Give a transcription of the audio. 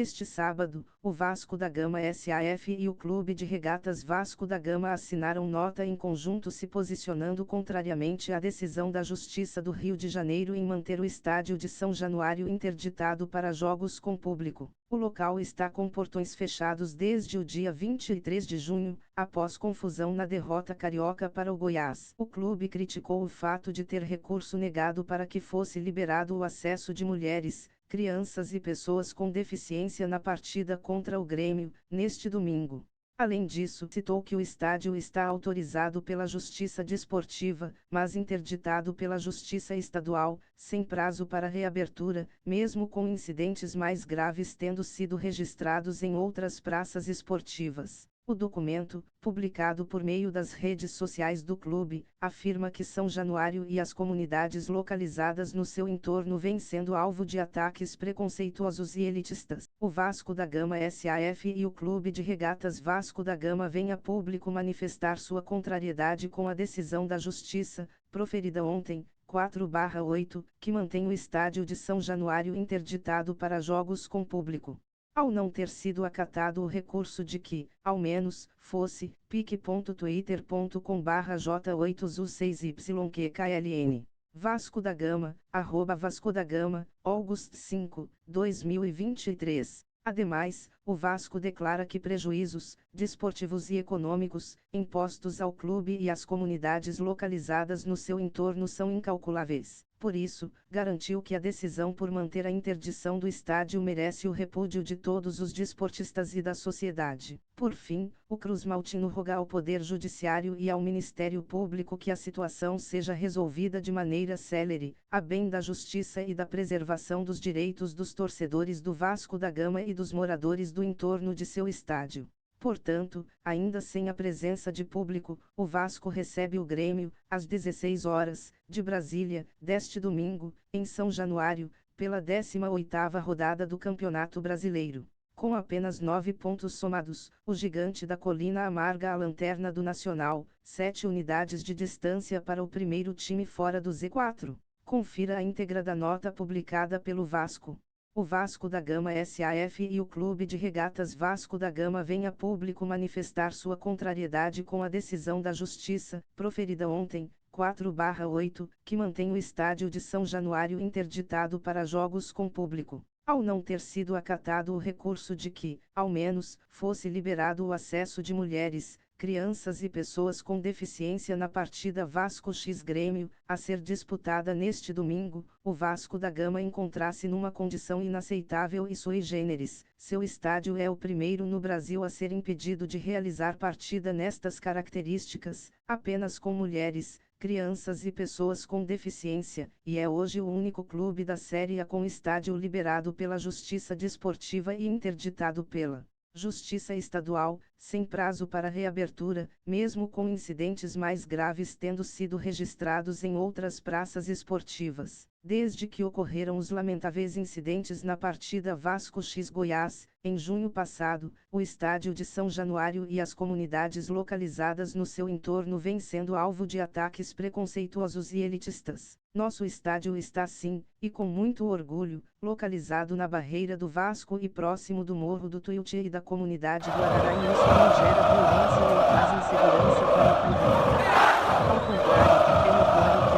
Neste sábado, o Vasco da Gama SAF e o Clube de Regatas Vasco da Gama assinaram nota em conjunto se posicionando contrariamente à decisão da Justiça do Rio de Janeiro em manter o estádio de São Januário interditado para jogos com público. O local está com portões fechados desde o dia 23 de junho, após confusão na derrota carioca para o Goiás. O clube criticou o fato de ter recurso negado para que fosse liberado o acesso de mulheres, crianças e pessoas com deficiência na partida contra o Grêmio, neste domingo. Além disso, citou que o estádio está autorizado pela Justiça Desportiva, mas interditado pela Justiça Estadual, sem prazo para reabertura, mesmo com incidentes mais graves tendo sido registrados em outras praças esportivas. O documento, publicado por meio das redes sociais do clube, afirma que São Januário e as comunidades localizadas no seu entorno vêm sendo alvo de ataques preconceituosos e elitistas. O Vasco da Gama SAF e o Clube de Regatas Vasco da Gama vêm a público manifestar sua contrariedade com a decisão da Justiça, proferida ontem, 4/8, que mantém o estádio de São Januário interditado para jogos com público. Ao não ter sido acatado o recurso de que, ao menos, fosse, pic.twitter.com/j8zu6yqkln. Vasco da Gama, @Vasco da Gama, August 5, 2023. Ademais, o Vasco declara que prejuízos, desportivos e econômicos, impostos ao clube e às comunidades localizadas no seu entorno são incalculáveis. Por isso, garantiu que a decisão por manter a interdição do estádio merece o repúdio de todos os desportistas e da sociedade. Por fim, o Cruz Maltino roga ao Poder Judiciário e ao Ministério Público que a situação seja resolvida de maneira célere, a bem da justiça e da preservação dos direitos dos torcedores do Vasco da Gama e dos moradores do entorno de seu estádio. Portanto, ainda sem a presença de público, o Vasco recebe o Grêmio, às 16 horas, de Brasília, deste domingo, em São Januário, pela 18ª rodada do Campeonato Brasileiro. Com apenas 9 pontos somados, o Gigante da Colina amarga a lanterna do Nacional, 7 unidades de distância para o primeiro time fora do Z4. Confira a íntegra da nota publicada pelo Vasco. O Vasco da Gama SAF e o Clube de Regatas Vasco da Gama vêm a público manifestar sua contrariedade com a decisão da Justiça, proferida ontem, 4/8, que mantém o estádio de São Januário interditado para jogos com público. Ao não ter sido acatado o recurso de que, ao menos, fosse liberado o acesso de mulheres, crianças e pessoas com deficiência na partida Vasco x Grêmio, a ser disputada neste domingo, o Vasco da Gama encontra-se numa condição inaceitável e sui generis. Seu estádio é o primeiro no Brasil a ser impedido de realizar partida nestas características, apenas com mulheres, crianças e pessoas com deficiência, e é hoje o único clube da Série A com estádio liberado pela Justiça Desportiva e interditado pela Justiça Estadual, sem prazo para reabertura, mesmo com incidentes mais graves tendo sido registrados em outras praças esportivas. Desde que ocorreram os lamentáveis incidentes na partida Vasco x Goiás, em junho passado, o estádio de São Januário e as comunidades localizadas no seu entorno vêm sendo alvo de ataques preconceituosos e elitistas. Nosso estádio está sim, e com muito orgulho, localizado na barreira do Vasco e próximo do Morro do Tuiuti e da comunidade do Araraí. Isso não gera violência ou traz insegurança para o público. Ao contrário, é notório